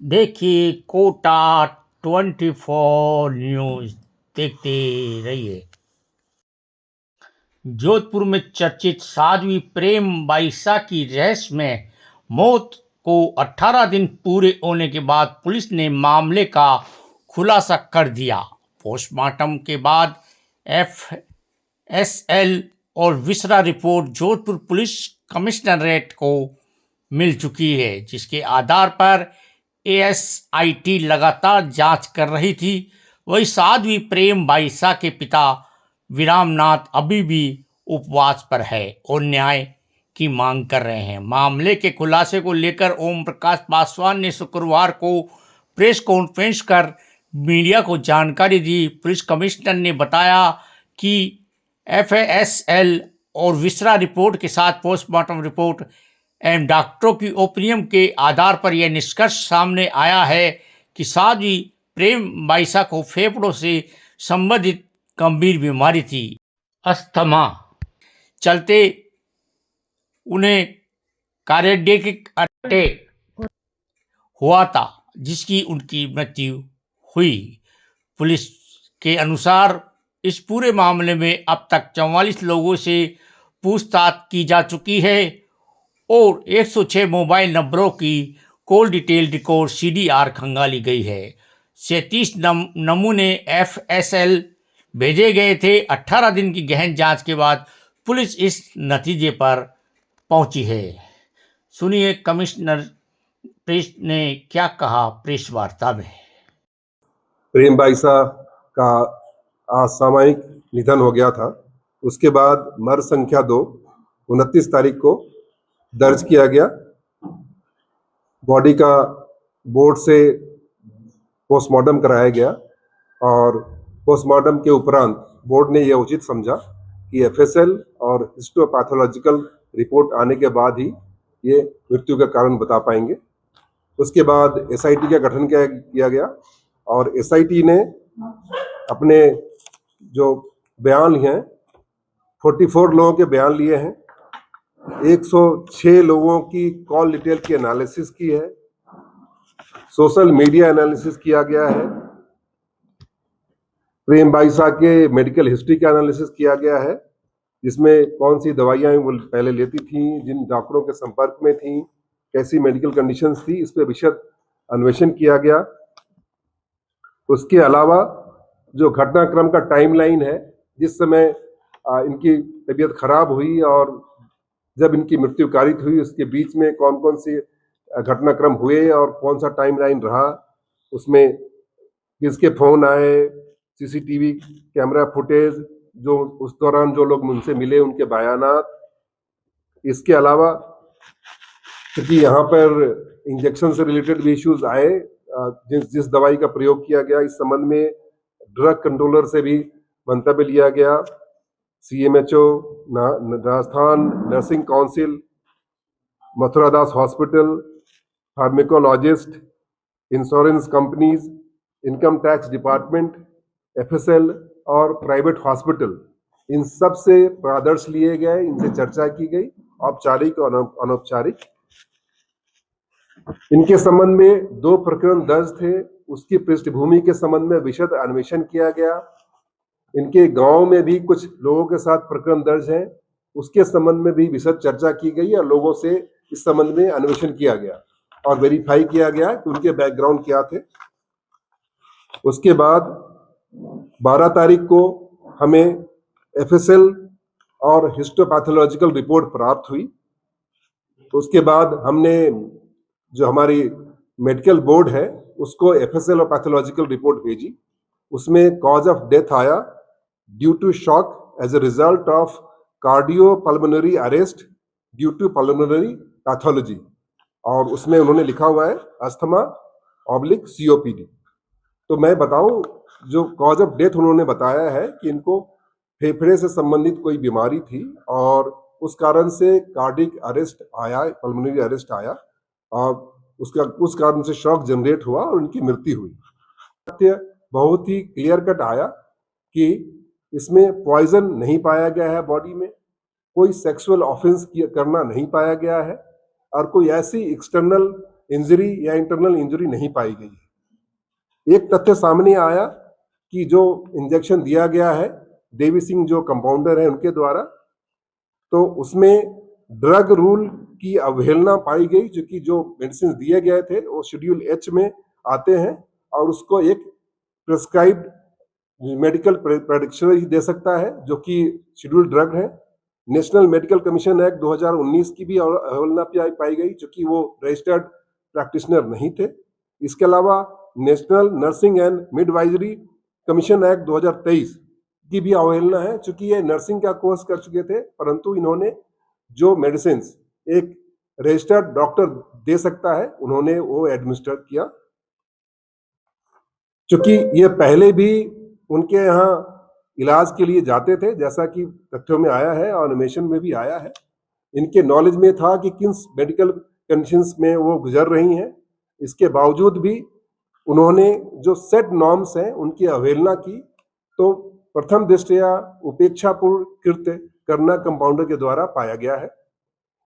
देखिए कोटा 24 न्यूज देखते रहिए। जोधपुर में चर्चित साध्वी प्रेम बाईसा की रहस्यमय मौत को 18 दिन पूरे होने के बाद पुलिस ने मामले का खुलासा कर दिया। पोस्टमार्टम के बाद एफएसएल और viscera report Jodhpur police commissionerate को मिल चुकी है, जिसके आधार पर एएसआईटी लगातार जांच कर रही थी। वही साध्वी प्रेम बाईसा के पिता विरामनाथ अभी भी उपवास पर है और न्याय की मांग कर रहे हैं। मामले के खुलासे को लेकर ओम प्रकाश पासवान ने शुक्रवार को प्रेस कॉन्फ्रेंस कर मीडिया को जानकारी दी। पुलिस कमिश्नर ने बताया कि एफएसएल और विसरा रिपोर्ट के साथ पोस्टमार्टम रिपोर्ट एवं डॉक्टरों की ओपिनियन के आधार पर यह निष्कर्ष सामने आया है कि साध्वी प्रेम बाईसा को फेफड़ों से संबंधित गंभीर बीमारी थी। अस्थमा चलते उन्हें कार्डियक अटैक हुआ था, जिसकी उनकी मृत्यु हुई। पुलिस के अनुसार इस पूरे मामले में अब तक 44 लोगों से पूछताछ की जा चुकी है और 106 मोबाइल नंबरों की कॉल डिटेल रिकॉर्ड सीडीआर खंगाली गई है। 37 नमूने एफएसएल भेजे गए थे। 18 दिन की गहन जांच के बाद पुलिस इस नतीजे पर पहुंची है। सुनिए कमिश्नर प्रेस ने क्या कहा प्रेस वार्ता में। प्रेम बाईसा का असामयिक निधन हो गया था। उसके बाद मर संख्या 2 29 तारीख को दर्ज किया गया। बॉडी का बोर्ड से पोस्टमार्टम कराया गया और पोस्टमार्टम के उपरांत बोर्ड ने यह उचित समझा कि एफएसएल और हिस्टोपैथोलॉजिकल रिपोर्ट आने के बाद ही ये मृत्यु का कारण बता पाएंगे। उसके बाद एसआईटी का गठन किया गया और एसआईटी ने अपने जो बयान हैं 44 लोगों के बयान लिए हैं, 106 लोगों की कॉल डिटेल की एनालिसिस की है, सोशल मीडिया एनालिसिस किया गया है, प्रेम बाईसा के मेडिकल हिस्ट्री का एनालिसिस किया गया है, जिसमें कौन सी दवाइयां वो पहले लेती थी, जिन डॉक्टरों के संपर्क में थी, कैसी मेडिकल कंडीशंस थी, इस पर विशद अन्वेषण किया गया। उसके अलावा जो घटनाक्रम का टाइमलाइन है, जिस समय इनकी तबीयत खराब हुई और जब इनकी मृत्यु कारित हुई, उसके बीच में कौन कौन से घटनाक्रम हुए और कौन सा टाइमलाइन रहा, उसमें किसके फोन आए, सीसीटीवी कैमरा फुटेज, जो उस दौरान जो लोग मुझसे मिले उनके बयानात। इसके अलावा क्योंकि यहाँ पर इंजेक्शन से रिलेटेड भी इश्यूज आए, जिस दवाई का प्रयोग किया गया, इस संबंध में ड्रग कंट्रोलर से भी मंतव्य लिया गया। CMHO, Rajasthan nursing council, Mathura Das hospital, pharmacologist, insurance companies, income tax department, FSL और प्राइवेट हॉस्पिटल, इन सब से परामर्श लिए गए, इनसे चर्चा की गई, औपचारिक और अनौपचारिक। इनके संबंध में 2 प्रकरण दर्ज थे, उसकी पृष्ठभूमि के संबंध में विशद अन्वेषण किया गया। इनके गांव में भी कुछ लोगों के साथ प्रकरण दर्ज है, उसके संबंध में भी विशद चर्चा की गई और लोगों से इस संबंध में अन्वेषण किया गया और वेरीफाई किया गया कि उनके बैकग्राउंड क्या थे। उसके बाद 12 तारीख को हमें एफएसएल और हिस्टोपैथोलॉजिकल रिपोर्ट प्राप्त हुई। उसके बाद हमने जो हमारी मेडिकल बोर्ड है उसको एफएसएल और पैथोलॉजिकल रिपोर्ट भेजी। उसमें कॉज ऑफ डेथ आया due to shock as a result of cardiopulmonary arrest due to pulmonary pathology, और उसमें उन्होंने लिखा हुआ है अस्थमा ऑब्लिक सीओपीडी। तो मैं बताऊं, जो कॉज ऑफ डेथ उन्होंने बताया है कि इनको फेफड़े से संबंधित कोई बीमारी थी और उस कारण से कार्डिक अरेस्ट आया, पल्मोनरी अरेस्ट आया और उस कारण से शॉक जनरेट हुआ और उनकी मृत्यु हुई। तथ्य बहुत ही क्लियर कट आया कि इसमें पॉइजन नहीं पाया गया है, बॉडी में कोई सेक्सुअल ऑफेंस करना नहीं पाया गया है और कोई ऐसी एक्सटर्नल इंजरी या इंटरनल इंजरी नहीं पाई गई है। एक तथ्य सामने आया कि जो इंजेक्शन दिया गया है देवी सिंह जो कंपाउंडर है उनके द्वारा, तो उसमें ड्रग रूल की अवहेलना पाई गई, क्योंकि जो मेडिसिन दिए गए थे वो शेड्यूल एच में आते हैं और उसको एक प्रिस्क्राइब्ड मेडिकल प्रेडिक्शनर ही दे सकता है जो कि शेड्यूल ड्रग है। नेशनल मेडिकल कमीशन एक्ट 2019 की भी अवहेलना पाई गई, क्योंकि वो रजिस्टर्ड प्रैक्टिशनर नहीं थे। इसके अलावा national nursing and midwifery commission act 2023 की भी अवहेलना है, क्योंकि ये नर्सिंग का कोर्स कर चुके थे, परंतु इन्होंने जो मेडिसिन एक रजिस्टर्ड डॉक्टर दे सकता है उन्होंने वो एडमिनिस्टर किया, क्योंकि ये पहले भी उनके यहाँ इलाज के लिए जाते थे, जैसा कि तथ्यों में आया है और एनिमेशन में भी आया है। इनके नॉलेज में था कि किन मेडिकल कंडीशंस में वो गुजर रही हैं। इसके बावजूद भी उन्होंने जो सेट नॉर्म्स हैं उनकी अवहेलना की, तो प्रथम दृष्टया उपेक्षापूर्ण कृत्य करना कंपाउंडर के द्वारा पाया गया है।